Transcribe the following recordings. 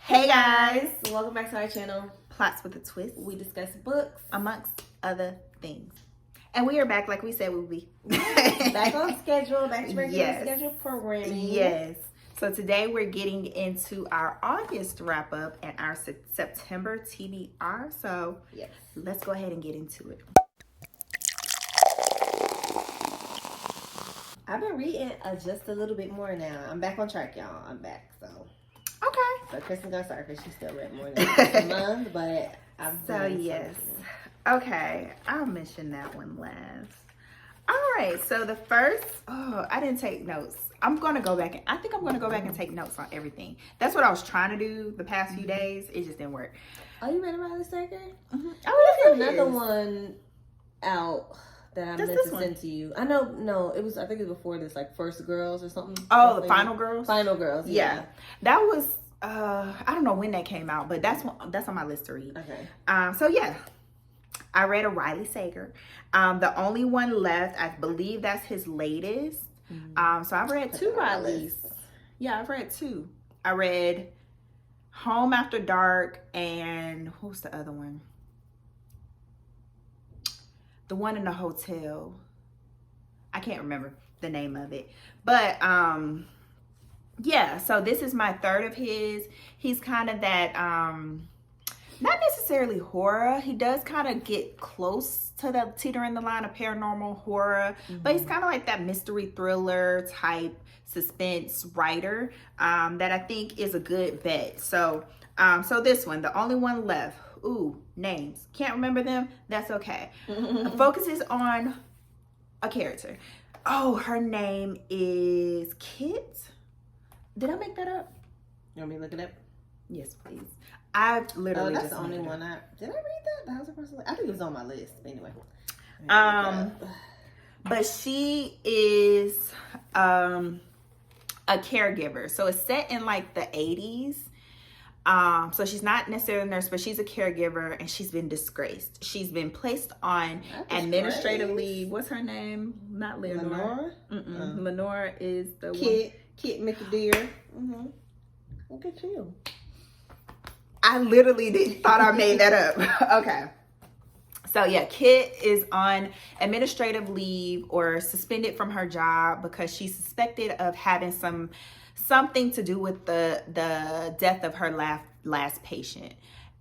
Hey guys, welcome back to our channel, Plots with a Twist. We discuss books amongst other things. And we are back like we said we would be. back on schedule, back to regular Yes. scheduled programming. Yes. So today we're getting into our August wrap up and our September TBR. So yes, let's go ahead and get into it. I've been reading just a little bit more now. I'm back on track, y'all. I'm back, so. Okay. So Kristen's gonna start because she still read more than a month, but I'm yes. Okay, I'll mention that one last. All right, so the first, I didn't take notes. I think I'm gonna go back and take notes on everything. That's what I was trying to do the past few days. It just didn't work. Oh, you read about this second? Mm-hmm. There's another one out that I meant to send to you. I think it was before this, like First Girls or something. Oh, the Final Girls? Final Girls, yeah. That was, I don't know when that came out, but that's on my list to read. Okay. So yeah, I read a Riley Sager. The only one left, I believe that's his latest. Mm-hmm. So I've read two Rileys. Yeah, I've read two. I read Home After Dark and who's the other one? The one in the hotel. I can't remember the name of it. But yeah, so this is my third of his. He's kind of that not necessarily horror. He does kind of get close to the teetering the line of paranormal horror, but he's kind of like that mystery thriller type suspense writer that I think is a good bet. So this one, the only one left. Ooh, names. Can't remember them. That's okay. Focuses on a character. Oh, her name is Kit. Did I make that up? You want me to look it up? Yes, please. I've literally that's just the only one did I read that? That was the first one. I think it was on my list. Anyway. But she is a caregiver. So it's set in like the 80s. So she's not necessarily a nurse, but she's a caregiver and she's been disgraced. She's been placed on administrative leave. What's her name? Not Lenore. Lenore is the Kit McDeer. Look at you. I literally thought I made that up. Okay. So yeah, Kit is on administrative leave or suspended from her job because she's suspected of having something to do with the death of her last patient.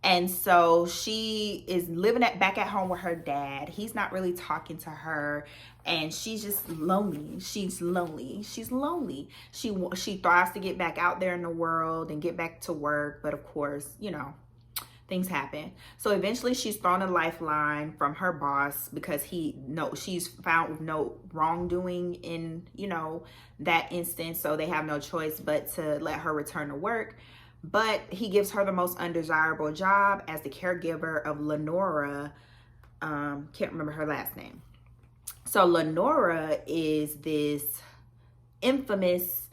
And so she is living back at home with her dad. He's not really talking to her and she's just lonely. She's lonely. She thrives to get back out there in the world and get back to work. But of course, things happen. So eventually she's thrown a lifeline from her boss because she's found with no wrongdoing in, that instance. So they have no choice but to let her return to work. But he gives her the most undesirable job as the caregiver of Lenora. Can't remember her last name. So Lenora is this infamous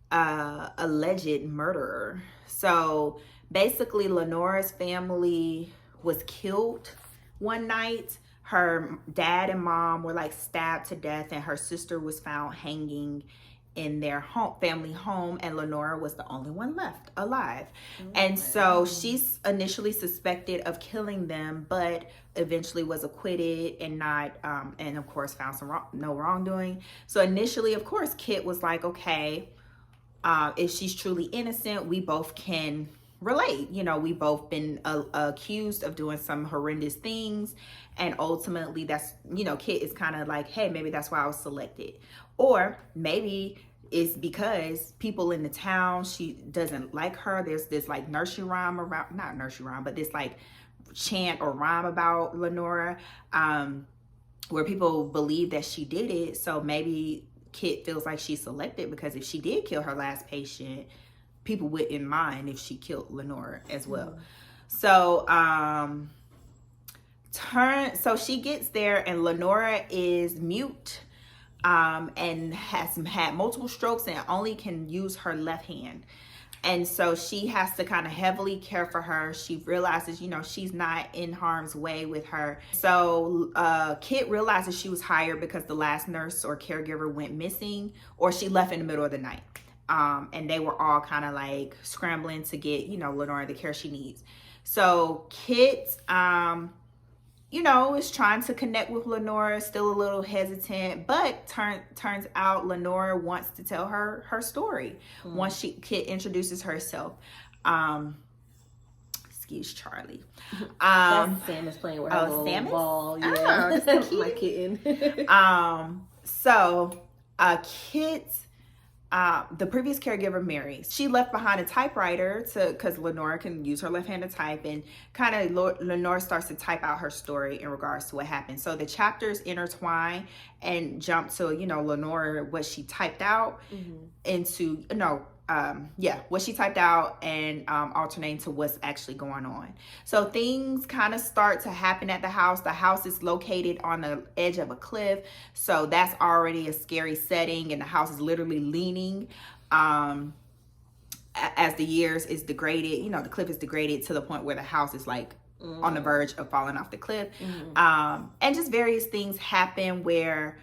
alleged murderer. So basically Lenora's family was killed one night. Her dad and mom were like stabbed to death and her sister was found hanging in their family home, and Lenora was the only one left alive. And so she's initially suspected of killing them, but eventually was acquitted and not and of course found no wrongdoing. So initially, of course, Kit was like, okay, if she's truly innocent, we both can relate. We both been accused of doing some horrendous things, and ultimately that's, Kit is kind of like, hey, maybe that's why I was selected. Or maybe it's because people in the town, she doesn't like her. There's this like nursery rhyme around, not nursery rhyme, but this like chant or rhyme about Lenora, where people believe that she did it. So maybe Kit feels like she's selected because if she did kill her last patient, people wouldn't mind if she killed Lenora as well. So so she gets there and Lenora is mute and has had multiple strokes and only can use her left hand. And so she has to kind of heavily care for her. She realizes, she's not in harm's way with her. So Kit realizes she was hired because the last nurse or caregiver went missing or she left in the middle of the night. And they were all kind of like scrambling to get, you know, Lenora the care she needs. So Kit, you know, is trying to connect with Lenora, still a little hesitant, but turns out Lenora wants to tell her story once Kit introduces herself. Excuse Charlie. Sam is playing with her little Samus? ball. Yeah. Oh, my kitten. So Kit, the previous caregiver, Mary, she left behind a typewriter because Lenora can use her left hand to type, and kind of Lenora starts to type out her story in regards to what happened. So the chapters intertwine and jump to, you know, Lenora, what she typed out into, what she typed out, and alternating to what's actually going on. So things kind of start to happen at the house. The house is located on the edge of a cliff, so that's already a scary setting, and the house is literally leaning as the years is degraded. You know, the cliff is degraded to the point where the house is like on the verge of falling off the cliff. And just various things happen where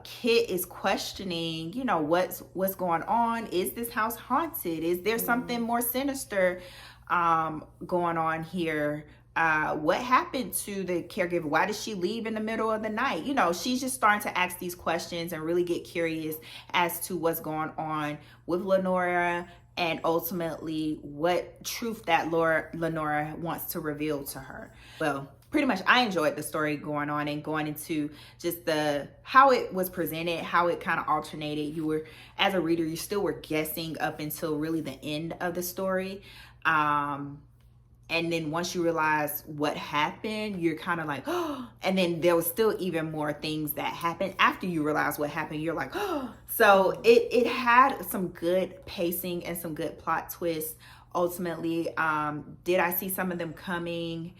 Kit is questioning, you know, what's going on. Is this house haunted? Is there something more sinister going on here? What happened to the caregiver? Why did she leave in the middle of the night? You know, she's just starting to ask these questions and really get curious as to what's going on with Lenora, and ultimately what truth that Lenora wants to reveal to her. Well, pretty much I enjoyed the story going on and going into just how it was presented, how it kind of alternated. You were, as a reader, you still were guessing up until really the end of the story. And then once you realize what happened, you're kind of like, oh, and then there was still even more things that happened after you realize what happened. You're like, oh. So it had some good pacing and some good plot twists. Ultimately, did I see some of them coming?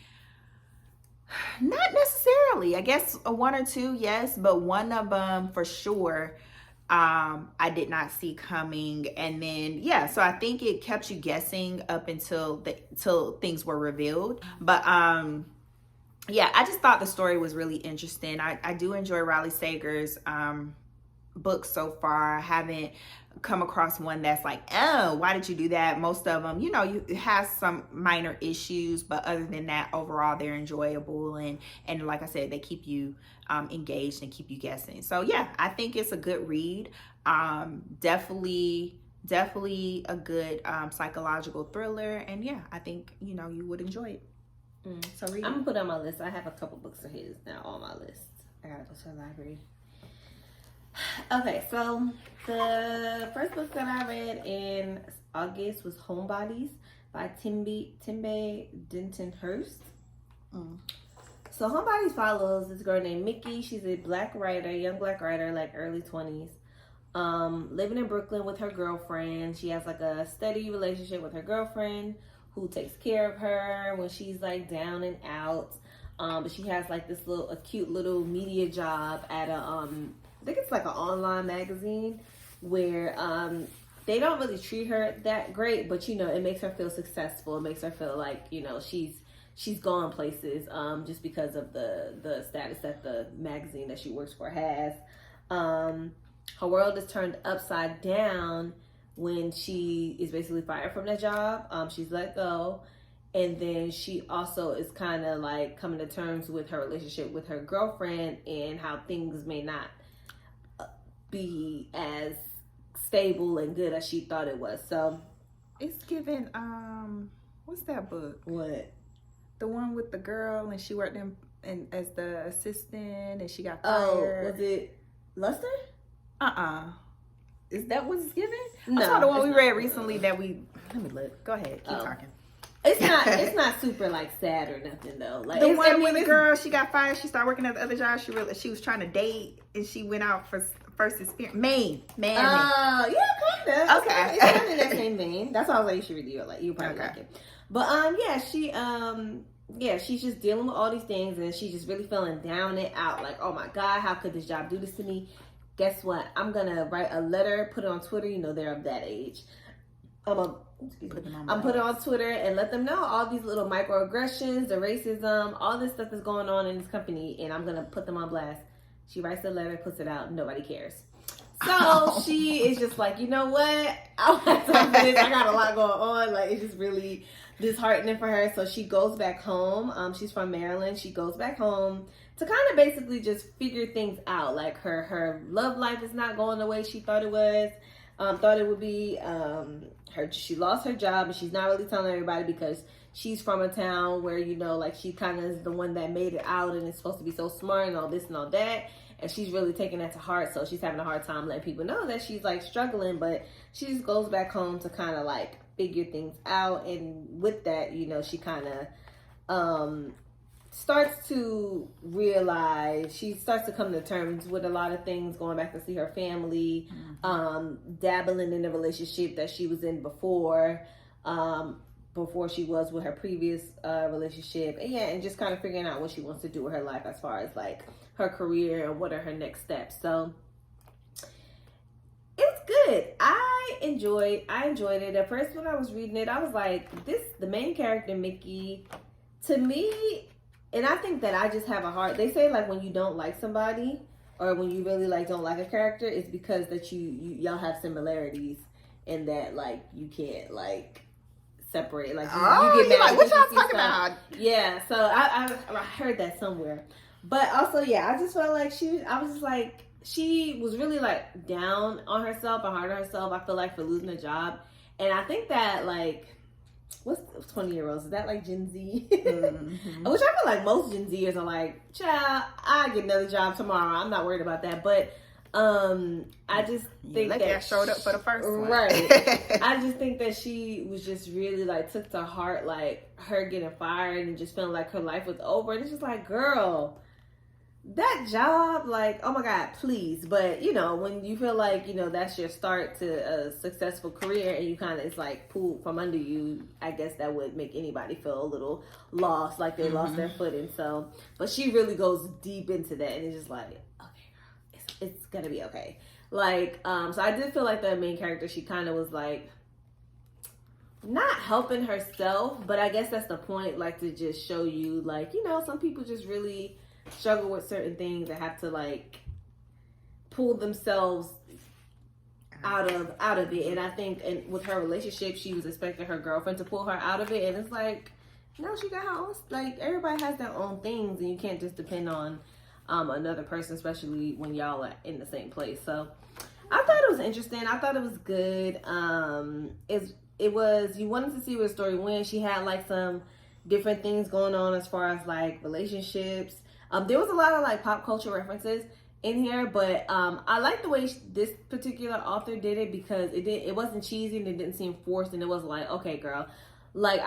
Not necessarily. I guess one or two, yes, but one of them for sure I did not see coming. And then so I think it kept you guessing up until till things were revealed. But I just thought the story was really interesting. I do enjoy Riley Sager's books so far. I haven't come across one that's like, oh, why did you do that? Most of them, you know, it has some minor issues, but other than that, overall they're enjoyable, and like I said, they keep you engaged and keep you guessing. So yeah, I think it's a good read. Definitely a good psychological thriller, and yeah, I think, you know, you would enjoy it. So read. I'm gonna put it on my list. I have a couple books of his now on my list. I gotta go to the library. Okay, so the first book that I read in August was Homebodies by Tembe Denton-Hurst. So Homebodies follows this girl named Mickey. She's a young black writer, like early 20s, living in Brooklyn with her girlfriend. She has like a steady relationship with her girlfriend who takes care of her when she's like down and out. But she has like this cute little media job at I think it's like an online magazine where they don't really treat her that great, but you know, it makes her feel successful. It makes her feel like, you know, she's gone places just because of the status that the magazine that she works for has. Her world is turned upside down when she is basically fired from that job. She's let go. And then she also is kind of like coming to terms with her relationship with her girlfriend and how things may not be as stable and good as she thought it was. So it's given what's that book? What? The one with the girl and she worked in as the assistant and she got Oh, fired. was it Luster? Is that what's given? No, I saw the one we read recently that we. Let me look. Go ahead. Keep talking. It's not super like sad or nothing though. Like the one with the girl, she got fired. She started working at the other job. She was trying to date and she went out for first experience. Maine. Yeah, kind of. Okay. It's kind of in that same vein. That's why I was like, you should read it. Like, you probably like it. But she's just dealing with all these things and she's just really feeling down and out. Like, oh my God, how could this job do this to me? Guess what? I'm gonna write a letter, put it on Twitter. You know, they're of that age. Put it on Twitter and let them know all these little microaggressions, the racism, all this stuff is going on in this company, and I'm gonna put them on blast. She writes the letter, puts it out, nobody cares. So she is just like, you know what? I want time for this. I got a lot going on. Like, it's just really disheartening for her. So she goes back home. She's from Maryland. She goes back home to kind of basically just figure things out. Like, her love life is not going the way she thought it was. Thought it would be. She lost her job, and she's not really telling everybody because she's from a town where, you know, like, she kind of is the one that made it out and is supposed to be so smart and all this and all that. And she's really taking that to heart. So she's having a hard time letting people know that she's, like, struggling. But she just goes back home to kind of, like, figure things out. And with that, you know, she kind of starts to realize, she starts to come to terms with a lot of things, going back to see her family, dabbling in the relationship that she was in before she was with her previous relationship. And yeah, and just kind of figuring out what she wants to do with her life as far as, like, her career and what are her next steps. So it's good. I enjoyed it. At first when I was reading it, I was like, the main character, Mickey, to me, and I think that I just have a heart. They say, like, when you don't like somebody, or when you really, like, don't like a character, it's because that y'all have similarities, and that, like, you can't, like, separate. Like, you get mad. Like, what y'all talking about? Yeah, so I heard that somewhere. But also, yeah, I just felt like she was really, like, down on herself and hard on herself, I feel like, for losing a job. And I think that, like, what's 20-year-olds? Is that, like, Gen Z? Mm-hmm. Which I feel like most Gen Zers are like, child, I get another job tomorrow. I'm not worried about that. But I just think that I showed up for the first one. Right. I just think that she was just really, like, took to heart, like, her getting fired and just feeling like her life was over. And it's just like, girl, that job, like, oh my God, please. But, you know, when you feel like, you know, that's your start to a successful career and you kind of, it's like pulled from under you, I guess that would make anybody feel a little lost, like they lost their footing. So, but she really goes deep into that, and it's just like, okay, girl, it's gonna be okay. Like, so I did feel like the main character, she kind of was like, not helping herself, but I guess that's the point, like, to just show you, like, you know, some people just really struggle with certain things that have to, like, pull themselves out of it. And I think, and with her relationship, she was expecting her girlfriend to pull her out of it, and it's like, no, she got her own, like, everybody has their own things, and you can't just depend on another person, especially when y'all are in the same place. So I thought it was interesting. I thought it was good. It was, you wanted to see where the story went. She had, like, some different things going on as far as, like, relationships. There was a lot of, like, pop culture references in here, but I like the way this particular author did it, because it wasn't cheesy and it didn't seem forced, and it was like, okay, girl, like,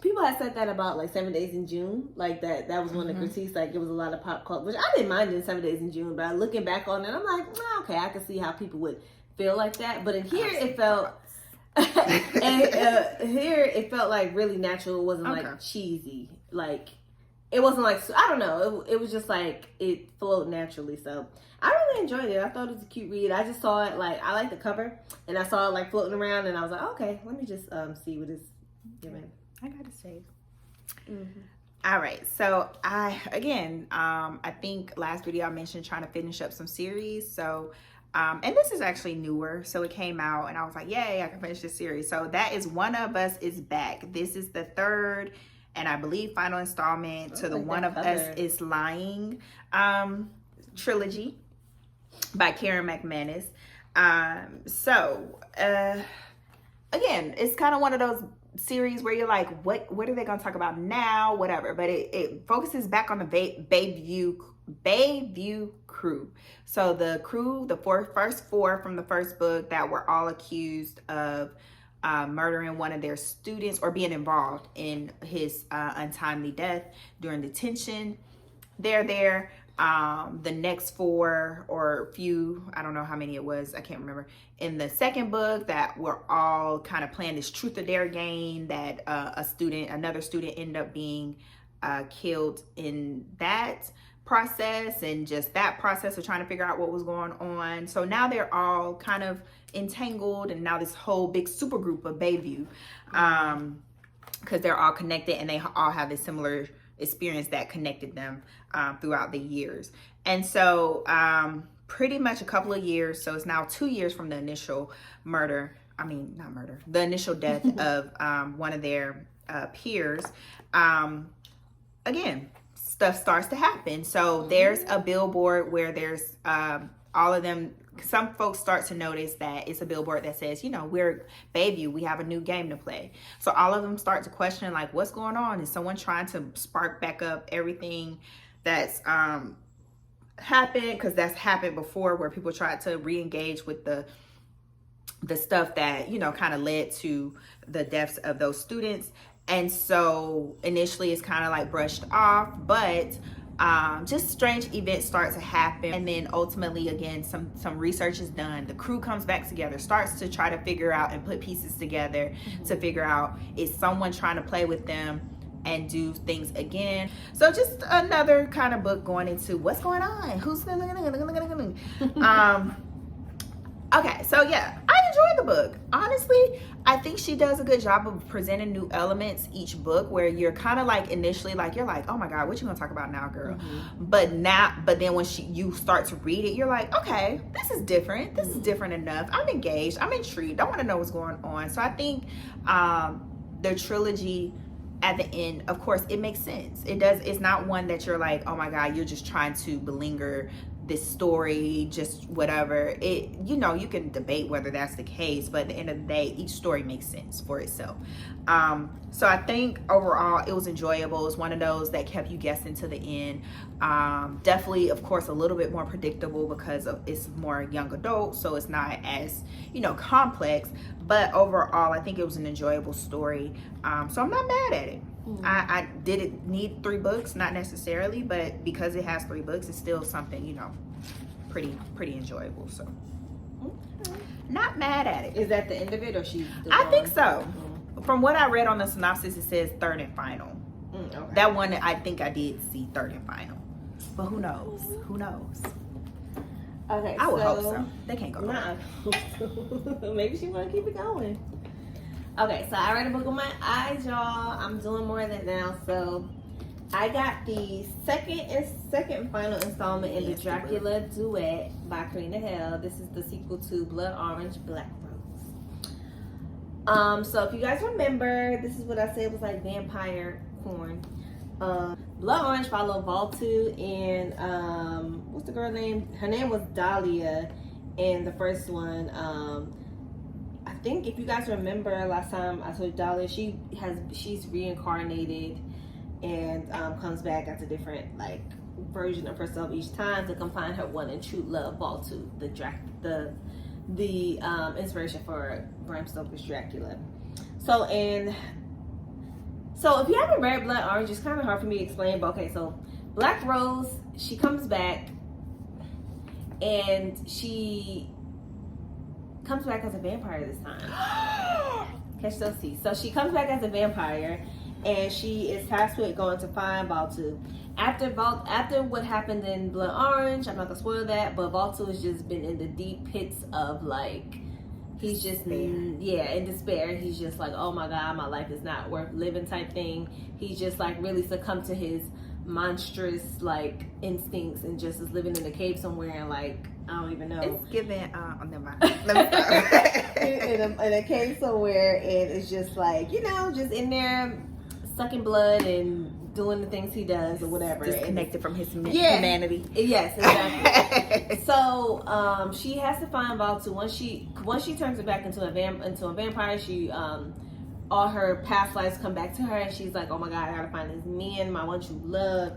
people had said that about, like, 7 Days in June, like, that was one of the critiques, like, it was a lot of pop culture, which I didn't mind in 7 Days in June, but looking back on it, I'm like, okay, I can see how people would feel like that. But in here it felt and here it felt like really natural. It wasn't like cheesy, like, it wasn't like, I don't know, it was just like, it flowed naturally. So I really enjoyed it. I thought it was a cute read. I just saw it, like, I like the cover, and I saw it, like, floating around, and I was like, okay, let me just see what it's giving. I gotta say. All right, so I think last video I mentioned trying to finish up some series. So and this is actually newer, so it came out and I was like, yay, I can finish this series. So that is One of Us is Back. This is the third and I believe final installment to the One of Us is Lying trilogy by Karen McManus. Again, it's kind of one of those series where you're like, what are they gonna talk about now, whatever, but it focuses back on the Bayview crew. So the crew, the first four from the first book that were all accused of murdering one of their students or being involved in his untimely death during detention, they're there. The next four or few, I don't know how many it was, I can't remember, in the second book that were all kind of playing this truth or dare game that another student ended up being killed in that process, and just that process of trying to figure out what was going on. So now they're all kind of entangled, and now this whole big super group of Bayview, because they're all connected and they all have this similar experience that connected them throughout the years. And so pretty much a couple of years. So it's now 2 years from the initial the initial death of one of their peers. Again, stuff starts to happen. So there's a billboard where there's all of them. Some folks start to notice that it's a billboard that says, we're Bayview, we have a new game to play. So all of them start to question, like, what's going on? Is someone trying to spark back up everything that's happened? Because that's happened before, where people tried to re-engage with the stuff that, kind of led to the deaths of those students. And so initially it's kind of like brushed off, but just strange events start to happen. And then ultimately, again, some research is done. The crew comes back together, starts to try to figure out and put pieces together to figure out, is someone trying to play with them and do things again? So just another kind of book going into what's going on. Who's okay, so yeah, I enjoyed the book. Honestly, I think she does a good job of presenting new elements each book, where you're kind of like initially like, you're like, oh my God, what you gonna talk about now, girl? But then when you start to read it, you're like, okay, this is different. This is different enough. I'm engaged. I'm intrigued. I want to know what's going on. So I think the trilogy at the end, of course, it makes sense. It's not one that you're like, oh my God, you're just trying to belinger this story, just whatever. You can debate whether that's the case, but at the end of the day, each story makes sense for itself. So I think overall it was enjoyable. It was one of those that kept you guessing to the end. Definitely, of course, a little bit more predictable because it's more young adult, so it's not as complex. But overall, I think it was an enjoyable story. So I'm not mad at it. I didn't need 3 books, not necessarily, but because it has 3 books, it's still something, pretty enjoyable. So not mad at it. Is that the end of it, or she's still I think so. From what I read on the synopsis, it says 3rd and final. Okay. That one, I think I did see 3rd and final, but who knows? Okay, I would hope so. They can't go wrong. Maybe she want to keep it going. Okay, so I read a book on my eyes, y'all. I'm doing more of that now. So I got the second and final installment in the Dracula Duet by Karina Hill. This is the sequel to Blood Orange, Black Rose. So if you guys remember, this is what I said was like vampire porn. Blood Orange followed Valtu and what's the girl name? Her name was Dahlia in the first one. I think if you guys remember last time I told Dahlia, she's reincarnated and comes back as a different version of herself each time to come find her one and true love, Valtu, the inspiration for Bram Stoker's Dracula. So if you haven't read Blood Orange, it's kind of hard for me to explain, but okay, so Black Rose, she comes back and she comes back as a vampire this time. Catch those teeth. So she comes back as a vampire and she is tasked with going to find Valtu. After what happened in Blood Orange, I'm not gonna spoil that, but Valtu has just been in the deep pits of he's just in despair. He's just like, oh my God, my life is not worth living type thing. He's just really succumbed to his monstrous instincts and just is living in a cave somewhere and I don't even know. It's giving never mind. Let me stop. in a cave somewhere, and it's just just in there sucking blood and doing the things he does or whatever. Disconnected from his humanity. Yes, exactly. So she has to find Valtu. Once she turns it back into a vampire, she all her past lives come back to her, and she's like, oh my God, I gotta find this man, my one true love.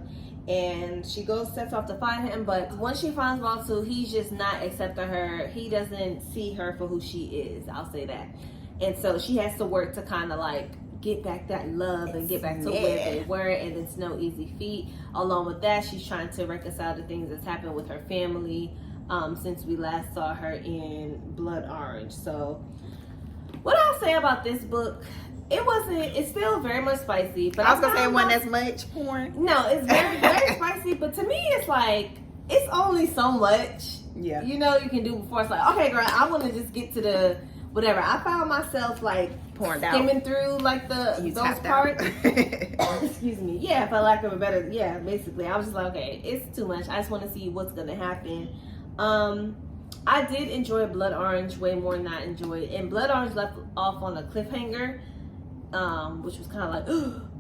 And she sets off to find him, but once she finds Valtu, he's just not accepting her. He doesn't see her for who she is, I'll say that. And so she has to work to kind of get back that love and get back to where they were, and it's no easy feat. Along with that, she's trying to reconcile the things that's happened with her family since we last saw her in Blood Orange. So what I'll say about this book, it's still very much spicy, but I was gonna say it wasn't as much porn. No, it's very, very spicy, but to me it's it's only so much you can do before it's okay, girl, I want to just get to the whatever. I found myself pouring out, skimming through those parts. Excuse me. Yeah, for lack of a better, basically I was just okay, it's too much. I just want to see what's gonna happen. I did enjoy Blood Orange way more than I enjoyed, and Blood Orange left off on a cliffhanger, which was kind of like,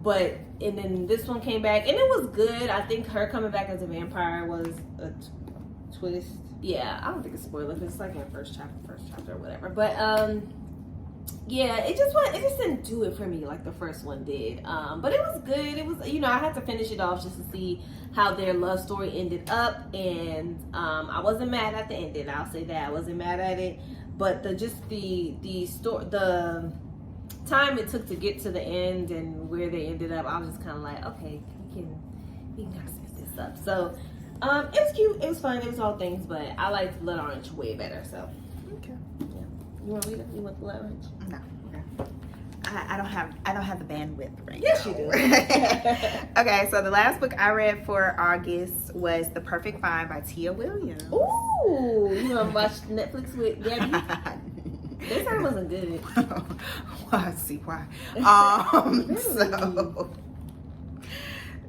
but and then this one came back and it was good. I think her coming back as a vampire was a twist. Yeah, I don't think it's spoiler because it's like in the first chapter or whatever. But yeah, it just didn't do it for me like the first one did. But it was good. It was, I had to finish it off just to see how their love story ended up, and I wasn't mad at the ending. I'll say that I wasn't mad at it, but the story, the time it took to get to the end and where they ended up, I was just kind of like, okay, we can kind of speed this up. So it was cute, it was fun, it was all things, but I liked Blood Orange way better. So okay, yeah. You want to read it? You want Blood Orange? No. Okay. I don't have the bandwidth right Yes, now. you do. Okay, so the last book I read for August was The Perfect Find by Tia Williams. Ooh, you want to watch Netflix with Gabby? This time wasn't good. Well, I see why. So,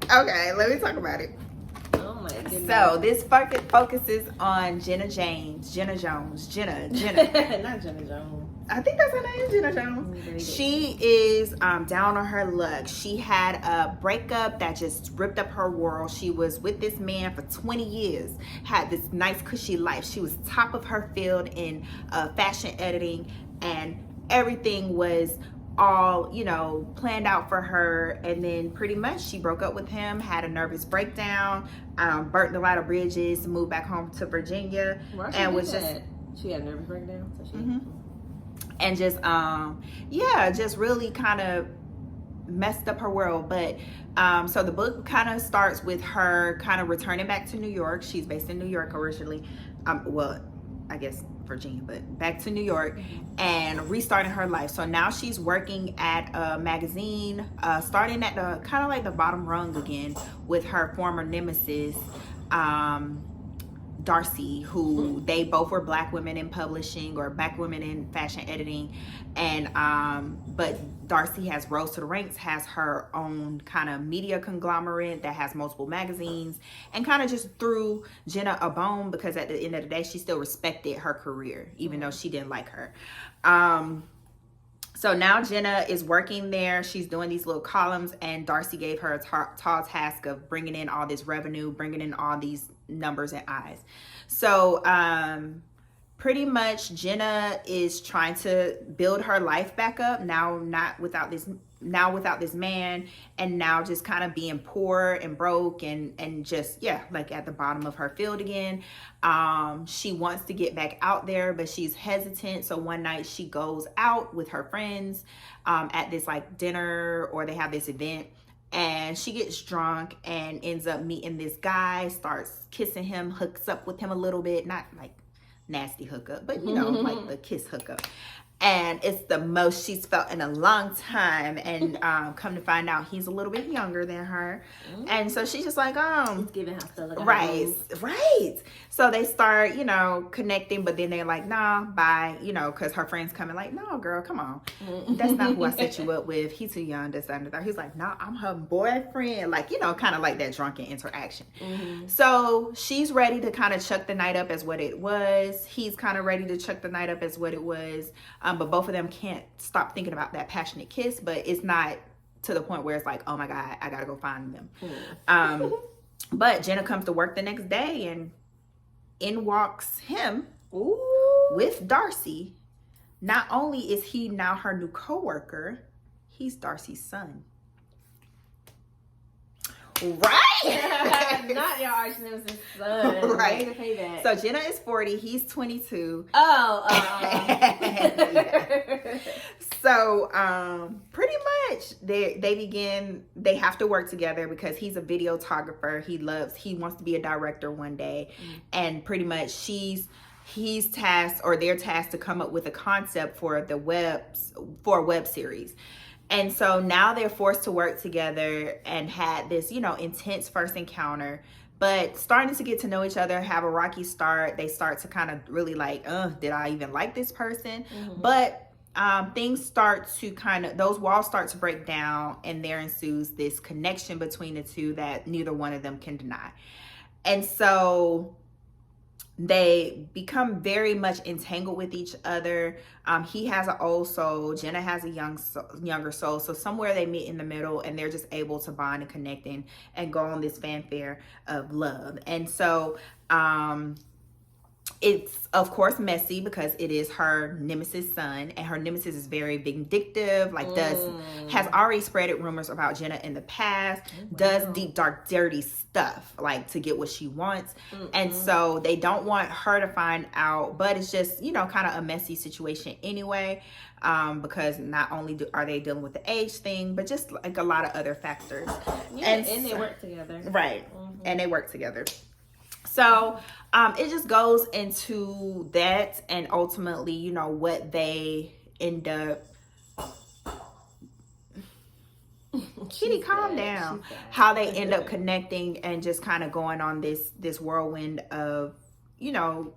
okay, let me talk about it. Oh my goodness. So this focuses on Jenna, not Jenna Jones. I think that's her name, Jenna Jones. She is down on her luck. She had a breakup that just ripped up her world. She was with this man for 20 years, had this nice cushy life. She was top of her field in fashion editing, and everything was all planned out for her. And then pretty much she broke up with him, had a nervous breakdown, burnt a lot of bridges, moved back home to Virginia, and was just she had a nervous breakdown. So she. Mm-hmm. And just just really kind of messed up her world. But so the book kind of starts with her kind of returning back to New York. She's based in New York originally, well, I guess Virginia, but back to New York, and restarting her life. So now she's working at a magazine, starting at the kind of like the bottom rung again with her former nemesis, Darcy, who they both were black women in publishing or black women in fashion editing, and but Darcy has rose to the ranks, has her own kind of media conglomerate that has multiple magazines, and kind of just threw Jenna a bone because at the end of the day she still respected her career even though she didn't like her. So now Jenna is working there. She's doing these little columns, and Darcy gave her a tall task of bringing in all this revenue, bringing in all these numbers and eyes. So pretty much Jenna is trying to build her life back up now, without this man, and now just kind of being poor and broke and just like at the bottom of her field again. She wants to get back out there, but she's hesitant. So one night she goes out with her friends at this like dinner, or they have this event, and she gets drunk and ends up meeting this guy, starts kissing him, hooks up with him a little bit, not like nasty hookup, but like the kiss hookup. And it's the most she's felt in a long time. And come to find out, he's a little bit younger than her. And so she's just like, He's giving her right. So they start, connecting, but then they're like, nah, bye, because her friends coming like, no, girl, come on. That's not who I set you up with. He's too young, this, that, and that. He's like, nah, I'm her boyfriend. Like, kind of like that drunken interaction. So she's ready to kind of chuck the night up as what it was. He's kind of ready to chuck the night up as what it was. But both of them can't stop thinking about that passionate kiss, but it's not to the point where it's like, oh my God, I gotta go find them. But Jenna comes to work the next day, and in walks him with Darcy. Not only is he now her new co-worker, he's Darcy's son. Right. Not your arch nemesis son. Right. To pay that. So Jenna is 40, he's 22. So pretty much they have to work together because he's a videographer. He wants to be a director one day. And pretty much they're tasked to come up with a concept for a web series. And so now they're forced to work together and had this, intense first encounter, but starting to get to know each other, have a rocky start. They start to kind of really like, did I even like this person? But things start to those walls start to break down, and there ensues this connection between the two that neither one of them can deny. And so they become very much entangled with each other. He has an old soul, Jenna has a younger soul, so somewhere they meet in the middle, and they're just able to bond and connect and go on this fanfare of love. And so it's of course messy because it is her nemesis son, and her nemesis is very vindictive, like has already spreaded rumors about Jenna in the past, does deep dark dirty stuff like to get what she wants. And so they don't want her to find out, but it's just, you know, kind of a messy situation anyway, because not only are they dealing with the age thing, but just like a lot of other factors. And they work together, right? And they work together. So it just goes into that, and ultimately, you know, what they end up. Kitty, calm down. How they end up connecting and just kind of going on this whirlwind of, you know,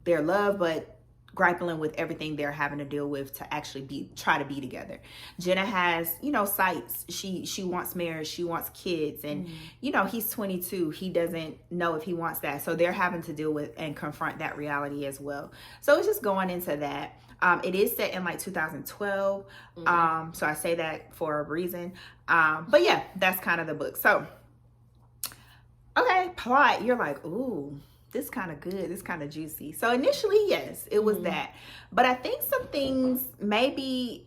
their love, but grappling with everything they're having to deal with to actually try to be together. Jenna has, you know, sights. She wants marriage, she wants kids, and you know, he's 22. He doesn't know if he wants that. So they're having to deal with and confront that reality as well. So it's just going into that. It is set in like 2012. So I say that for a reason. But yeah, that's kind of the book. So okay, plot, you're like, ooh, this kind of good, this kind of juicy. So initially, yes, it was that. But I think some things, maybe,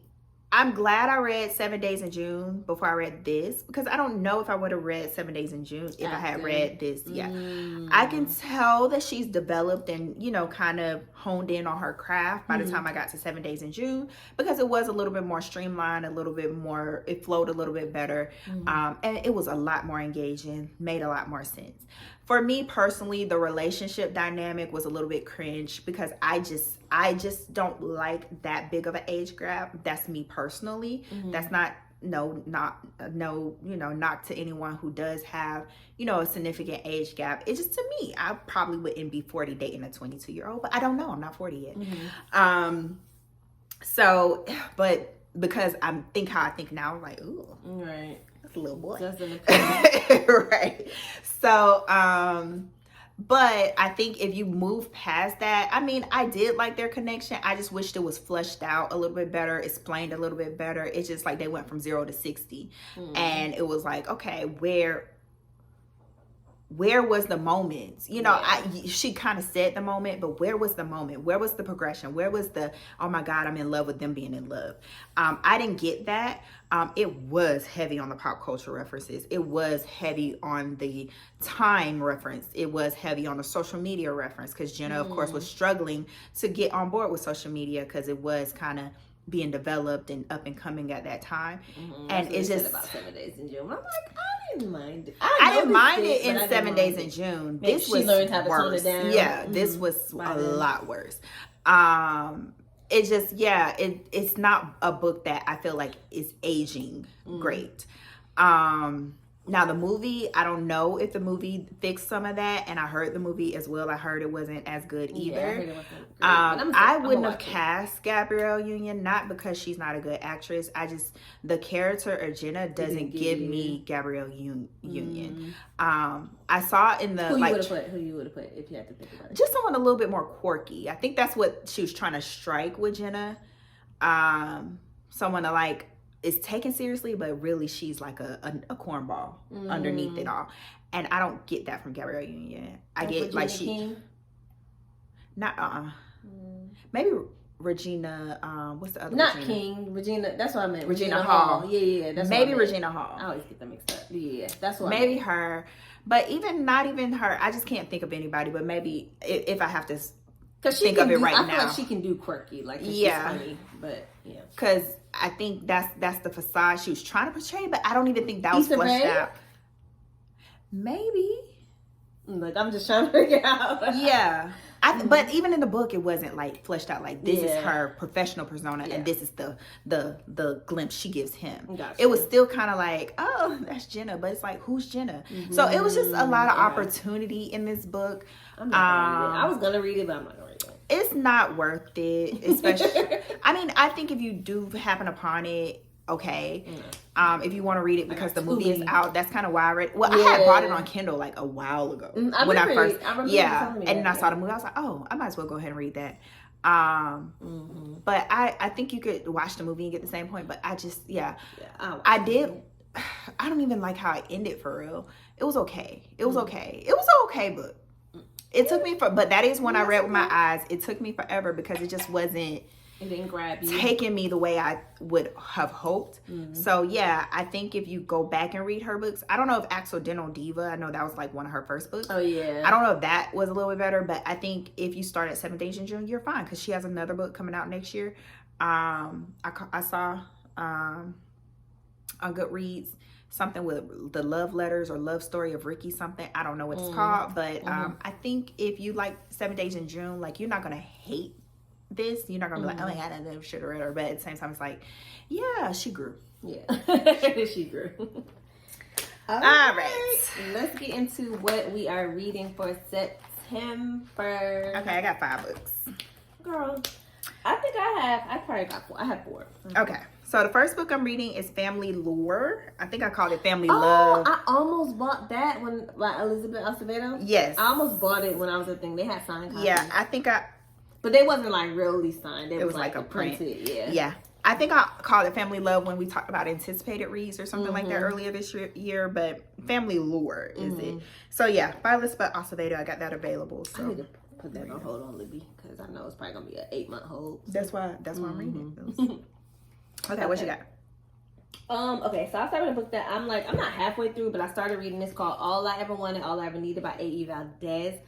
I'm glad I read 7 Days in June before I read this, because I don't know if I would have read 7 Days in June if I had read this. Yeah. I can tell that she's developed and, you know, kind of honed in on her craft by the time I got to 7 Days in June, because it was a little bit more streamlined, a little bit more, it flowed a little bit better. And it was a lot more engaging, made a lot more sense. For me personally, the relationship dynamic was a little bit cringe because I just don't like that big of an age gap. That's me personally. That's not you know, knock to anyone who does have, you know, a significant age gap. It's just, to me, I probably wouldn't be 40 dating a 22-year-old, but I don't know. I'm not 40 yet. So, but because I think how I think now, I'm like, ooh, right, that's a little boy. Doesn't right. So, but I think if you move past that, I mean, I did like their connection. I just wished it was fleshed out a little bit better, explained a little bit better. It's just like they went from 0 to 60. And it was like, okay, where was the moment? You know, she kind of said the moment, but where was the moment? Where was the progression? Where was the, oh my God, I'm in love with them being in love? I didn't get that. It was heavy on the pop culture references. It was heavy on the time reference. It was heavy on the social media reference, because Jenna, of course, was struggling to get on board with social media because it was kind of being developed and up and coming at that time. And it's just about 7 Days in June. I'm like, I didn't mind it. I didn't mind it in 7 Days in June. Maybe this she was learned how to tone worse. it down. Yeah, this was a lot worse. It's just, it's not a book that I feel like is aging great. Now the movie, I don't know if the movie fixed some of that, and I heard the movie as well. I heard it wasn't as good either. I heard it wasn't great, I wouldn't have cast Gabrielle Union, not because she's not a good actress. The character of Jenna doesn't give me Gabrielle Union. I saw in the who you would have put if you had to think about it. Just someone a little bit more quirky. I think that's what she was trying to strike with Jenna. Someone that is taken seriously, but really she's like a cornball underneath it all. And I don't get that from Gabrielle Union. I get like she King? Not maybe Regina, what's the other? Not Regina? King, Regina, that's what I meant. Regina Hall. Yeah, that's maybe Regina Hall. I always get them mixed up. Yeah, that's what maybe her. But not even her. I just can't think of anybody, but maybe if I have to think of it right now. I feel like she can do quirky, like it's funny, but yeah. Because I think that's the facade she was trying to portray, but I don't even think that was fleshed out. Maybe. Like, I'm just trying to figure out. Yeah. But even in the book, it wasn't fleshed out. Like, this is her professional persona, and this is the glimpse she gives him. Gotcha. It was still kind of like, oh, that's Jenna, but it's like, who's Jenna? So it was just a lot of opportunity in this book. I'm not gonna read it. I was gonna read it, but I'm not gonna read it. It's not worth it, especially. I mean, I think if you do happen upon it, okay. If you want to read it because the movie is Tubi. out, that's kind of why I read. Well, I had bought it on Kindle like a while ago when I first, and then I saw the movie. I was like, oh, I might as well go ahead and read that. But I think you could watch the movie and get the same point. But I just, I did. I don't even like how it ended for real. It was okay. It was okay. It was an okay book. It took me but that is when I read with my eyes. It took me forever because it just wasn't. It didn't grab you. Taking me the way I would have hoped. So yeah, I think if you go back and read her books, I don't know if Accidental Diva, I know that was like one of her first books. Oh yeah. I don't know if that was a little bit better, but I think if you start at 7 Days in June, you're fine because she has another book coming out next year. I saw on Goodreads something with the love letters or love story of Ricky something. I don't know what it's called, but I think if you like 7 Days in June, like you're not gonna hate this. You're not gonna be like, oh my god, I never should have read her. But at the same time, it's like, yeah, she grew. Yeah, she grew. All right, let's get into what we are reading for September. Okay, I got 5 books. Girl, I probably got 4. I have 4. Okay, so the first book I'm reading is Family Lore. I think I called it Family Love. I almost bought that when Elizabeth Acevado. Yes, I almost bought it when I was at the thing. They had signed copies. Yeah, I think but they wasn't like really signed. It was like a print. Printed, yeah. I think I called it Family Love when we talked about anticipated reads or something like that earlier this year. But Family Lore is it. So yeah, by Elizabeth Acevado, I got that available. So I need to put that on hold on Libby because I know it's probably gonna be an 8-month hold. That's why I'm reading it. Okay, what you got? Okay, so I started a book that I'm not halfway through, but I started reading this called All I Ever Wanted, All I Ever Needed by A.E. Valdez.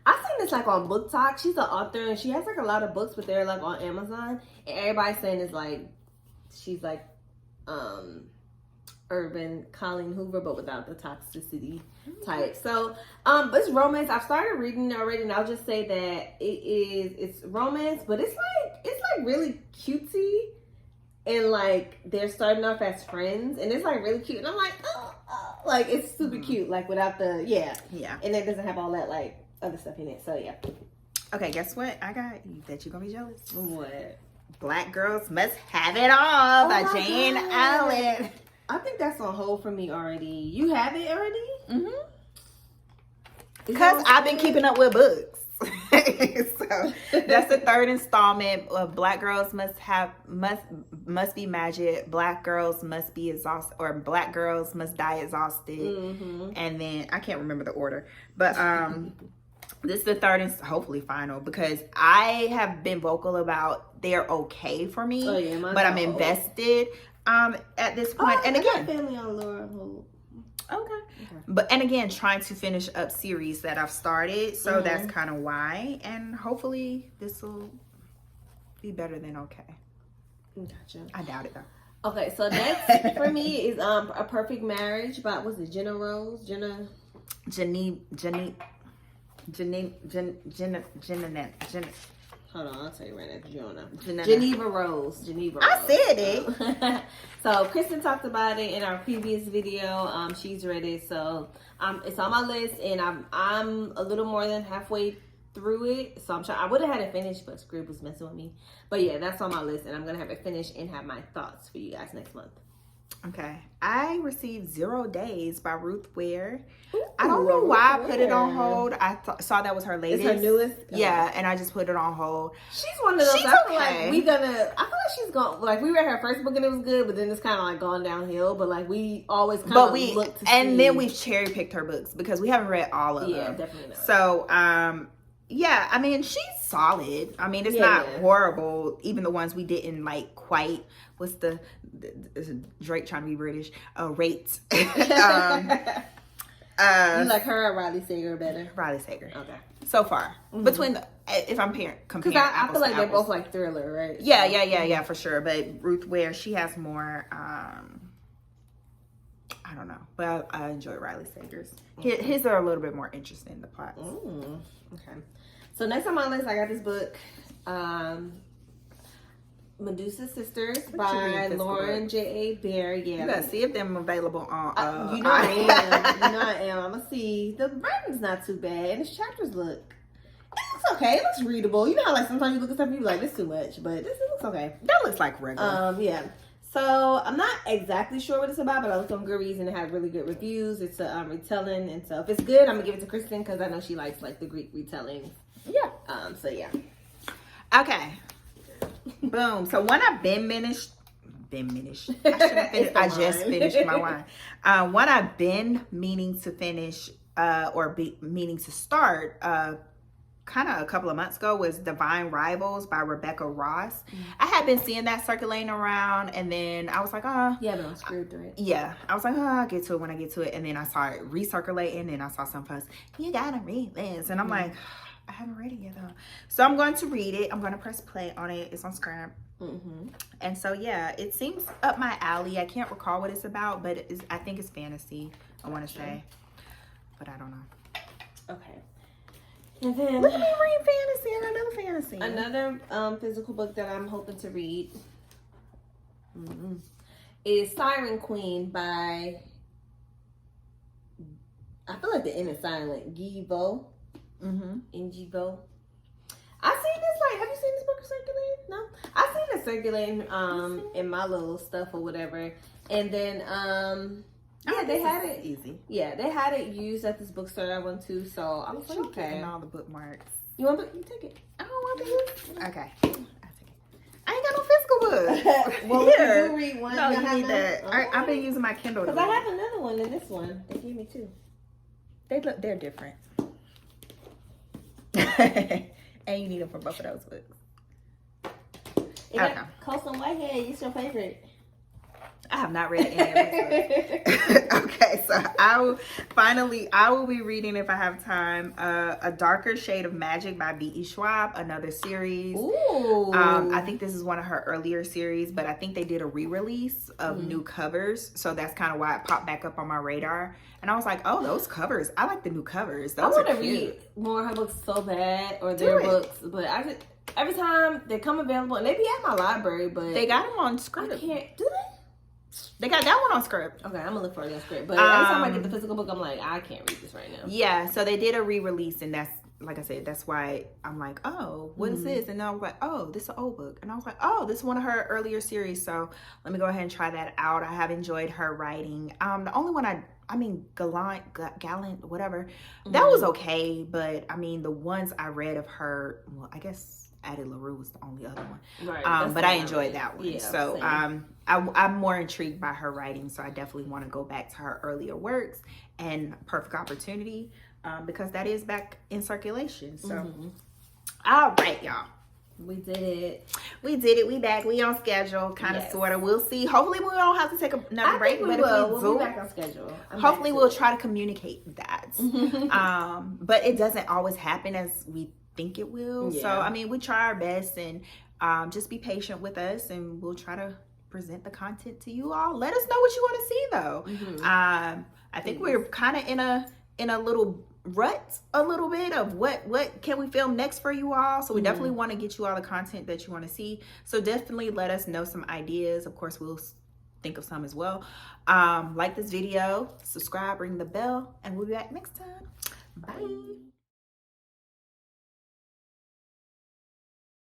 I seen this like on Book Talk. She's an author and she has like a lot of books, but they're like on Amazon. And everybody's saying it's like she's like urban Colleen Hoover, but without the toxicity type. So it's romance. I've started reading it already, and I'll just say that it's romance, but it's like really cutesy, and like they're starting off as friends, and it's like really cute, and I'm like, like it's super cute, like without the and it doesn't have all that like other stuff in it. So yeah. Okay, guess what? I got that you're gonna be jealous. What? Black Girls Must Have It All by Jayne Allen. I think that's on hold for me already. You have it already? Because I've been keeping up with books. So that's the 3rd installment of Black Girls must be magic. Black Girls must be exhausted, or Black Girls must die exhausted. And then I can't remember the order, but this is the 3rd and hopefully final, because I have been vocal about they're okay for me, but I'm invested at this point. And again, Family on Laura. Okay. But and again, trying to finish up series that I've started, so that's kind of why. And hopefully this will be better than okay. Gotcha. I doubt it though. Okay, so next for me is A Perfect Marriage by Jenna. Hold on, I'll tell you right now. Jeneva Rose. I said it. So Kristen talked about it in our previous video. She's read it, so it's on my list, and I'm a little more than halfway through it. So I'm trying. I would have had it finished, but Scrib was messing with me. But yeah, that's on my list, and I'm gonna have it finished and have my thoughts for you guys next month. Okay, I received 0 Days by Ruth Ware. I don't know why I put it on hold. I saw that was her latest. It's her newest? Yeah, and I just put it on hold. She's one of those. I feel like she's gone. Like we read her first book and it was good, but then it's kind of like gone downhill. But like we always kind of look to see. Then we've cherry picked her books because we haven't read all of them. Yeah, definitely not. So yeah, I mean she's solid. I mean it's not horrible. Even the ones we didn't like quite. What's the Drake trying to be British? Rate. You like her or Riley Sager better? Riley Sager. Okay. So far, between if I'm comparing, because I feel like they're both like thriller, right? Yeah, for sure. But Ruth Ware, she has more. I don't know, but I enjoy Riley Sager's. His are a little bit more interesting. The plots. Okay. So next on my list, I got this book, Medusa Sisters by Lauren J.A. Bear. Yeah. You gotta see if them available on. I am. I'm gonna see. The writing's not too bad, and the chapters look. It looks okay. It looks readable. You know how like sometimes you look at something, you be like, this is too much, but this looks okay. That looks like regular. Yeah. So I'm not exactly sure what it's about, but I looked on Goodreads and it had really good reviews. It's a retelling, and so if it's good, I'm gonna give it to Kristen because I know she likes like the Greek retellings. Yeah. So yeah. Okay. Boom. So one I've been finished. I just finished my wine. One I've been meaning to finish meaning to start kind of a couple of months ago was Divine Rivals by Rebecca Ross. I had been seeing that circulating around, and then I was like, yeah, but on Scribd, right? Yeah, I was like, I'll get to it when I get to it, and then I saw it recirculating, and I saw some posts, you gotta read this, and I'm like, I haven't read it yet though, so I'm going to read it. I'm going to press play on it. It's on Scrap. And so yeah, it seems up my alley. I can't recall what it's about, but I think it's fantasy, I want to say, but I don't know. Okay. And then look at me reading fantasy. Another physical book that I'm hoping to read is Siren Queen by, I feel like the N is silent, Nghi. Nghi. I seen this, like, have you seen this book circulating? No? I seen it circulating in my little stuff or whatever. And then yeah, they had it easy. Yeah, they had it used at this bookstore I went to, so I was like, okay. And all the bookmarks. You want to take it? I don't want this. Okay. I'll take it. I ain't got no physical book. Well, here. You read one. No, you need that. I've been using my Kindle. Because I have another one than this one. They gave me two. They're different. And you need them for both of those books. Okay. Colson Whitehead, it's your favorite. I have not read any of this. Okay, so I will be reading, if I have time, A Darker Shade of Magic by B.E. Schwab, another series. Ooh. I think this is one of her earlier series, but I think they did a re-release of new covers, so that's kind of why it popped back up on my radar. And I was like, oh, those covers. I like the new covers. Those I want to read more of her books so bad, or their books, but I just, every time they come available, and they be at my library, but they got them on Scribd. I can't, do they? They got that one on Scribd. Okay, I'm gonna look for it on Scribd. But every time I get the physical book, I'm like, I can't read this right now. Yeah, so they did a re-release, and that's, like I said, that's why I'm like, oh, what is this? And then I was like, oh, this is an old book. And I was like, oh, this is one of her earlier series. So let me go ahead and try that out. I have enjoyed her writing. The only one I mean, Gallant, whatever, that was okay. But I mean, the ones I read of her, well, I guess Addie LaRue was the only other one. Right. But I enjoyed that one. Yeah, so I'm more intrigued by her writing. So I definitely want to go back to her earlier works, and Perfect Opportunity, because that is back in circulation. So all right, y'all. We did it. We back. We on schedule, kind of, sort of. We'll see. Hopefully we don't have to take another break. But we'll be back on schedule. Hopefully we'll try to communicate that. But it doesn't always happen as we think it will. So I mean, we try our best, and just be patient with us, and we'll try to present the content to you all. Let us know what you want to see, though. I think we're kind of in a little rut a little bit of what can we film next for you all. So we definitely want to get you all the content that you want to see. So definitely let us know some ideas. Of course, we'll think of some as well. Like this video, subscribe, ring the bell, and we'll be back next time. Bye.